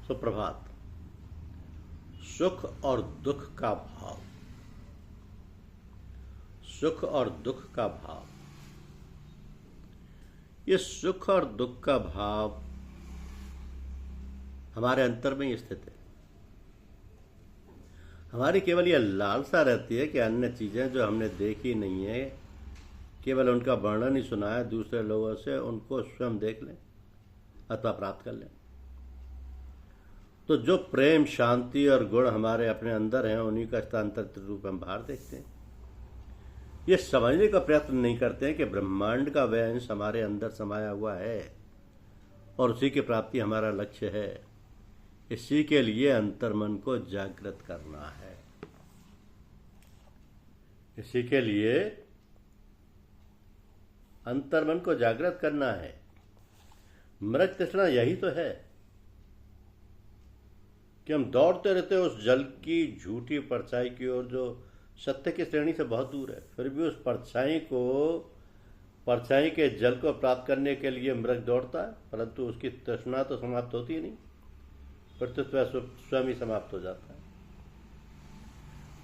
सुप्रभात। सुख और दुख का भाव। सुख और दुख का भाव। ये सुख और दुख का भाव हमारे अंतर में ही स्थित है। हमारी केवल यह लालसा रहती है कि अन्य चीजें जो हमने देखी नहीं है, केवल उनका वर्णन ही सुना है दूसरे लोगों से, उनको स्वयं देख लें अथवा प्राप्त कर लें। तो जो प्रेम, शांति और गुण हमारे अपने अंदर हैं, उन्हीं का स्थानांतरित रूप हम बाहर देखते हैं। ये समझने का प्रयत्न नहीं करते हैं कि ब्रह्मांड का वह अंश हमारे अंदर समाया हुआ है और उसी की प्राप्ति हमारा लक्ष्य है। इसी के लिए अंतर्मन को जागृत करना है। इसी के लिए अंतर्मन को जागृत करना है। मृग तृष्णा यही तो है कि हम दौड़ते रहते हैं उस जल की झूठी परछाई की ओर जो सत्य की श्रेणी से बहुत दूर है। फिर भी उस परछाई के जल को प्राप्त करने के लिए मृग दौड़ता है, परंतु उसकी तृष्णा तो समाप्त होती ही नहीं, फिर तो स्वयं ही समाप्त हो जाता है।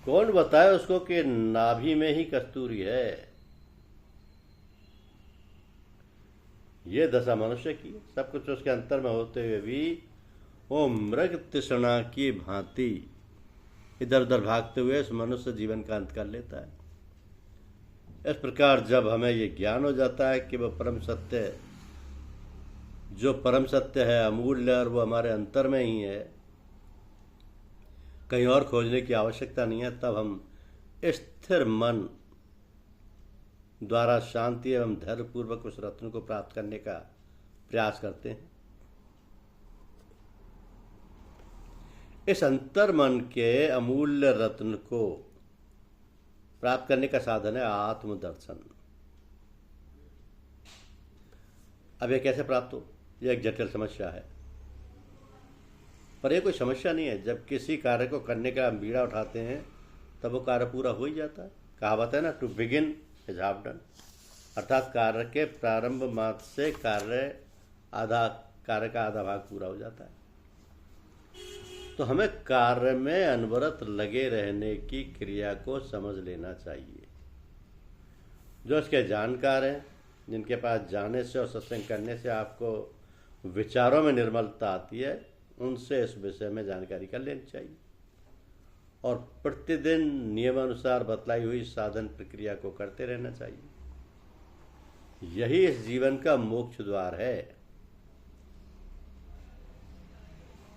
कौन बताए उसको कि नाभि में ही कस्तूरी है। ये दशा मनुष्य की है। सब कुछ उसके अंतर में होते हुए भी वो मृग तृष्णा की भांति इधर उधर भागते हुए इस मनुष्य जीवन का अंत कर लेता है। इस प्रकार जब हमें ये ज्ञान हो जाता है कि वह परम सत्य है, जो परम सत्य है, अमूल्य, और वो हमारे अंतर में ही है, कहीं और खोजने की आवश्यकता नहीं है, तब हम स्थिर मन द्वारा शांति एवं धैर्यपूर्वक उस रत्न को प्राप्त करने का प्रयास करते हैं। इस अंतर मन के अमूल्य रत्न को प्राप्त करने का साधन है आत्मदर्शन। अब यह कैसे प्राप्त हो, यह एक जटिल समस्या है, पर यह कोई समस्या नहीं है। जब किसी कार्य को करने का हम बीड़ा उठाते हैं तब वो कार्य पूरा हो ही जाता है। कहावत है ना, to begin is half done, अर्थात कार्य के प्रारंभ मात्र से कार्य का आधा भाग पूरा हो जाता है। तो हमें कार्य में अनवरत लगे रहने की क्रिया को समझ लेना चाहिए। जो इसके जानकार हैं, जिनके पास जाने से और सत्संग करने से आपको विचारों में निर्मलता आती है, उनसे इस विषय में जानकारी कर लेनी चाहिए और प्रतिदिन नियमानुसार बतलाई हुई साधन प्रक्रिया को करते रहना चाहिए। यही इस जीवन का मोक्ष द्वार है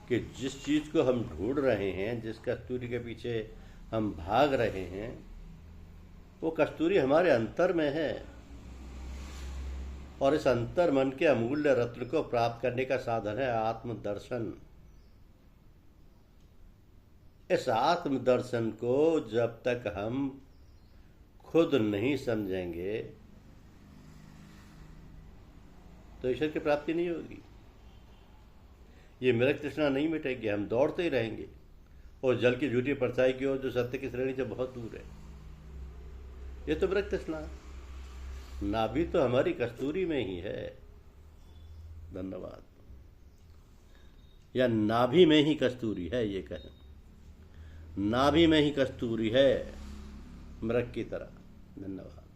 कि जिस चीज को हम ढूंढ रहे हैं, जिस कस्तूरी के पीछे हम भाग रहे हैं, वो कस्तूरी हमारे अंतर में है और इस अंतर मन के अमूल्य रत्न को प्राप्त करने का साधन है आत्मदर्शन। इस आत्मदर्शन को जब तक हम खुद नहीं समझेंगे तो ईश्वर की प्राप्ति नहीं होगी। ये मृग तृष्णा नहीं मिटेगी, हम दौड़ते ही रहेंगे और जल की झूठी परछाई की ओर जो सत्य की श्रेणी से बहुत दूर है। ये तो मृग तृष्णा है। नाभि तो हमारी कस्तूरी में ही है। धन्यवाद। या नाभि में ही कस्तूरी है, ये कहें, नाभि में ही कस्तूरी है मृग की तरह। धन्यवाद।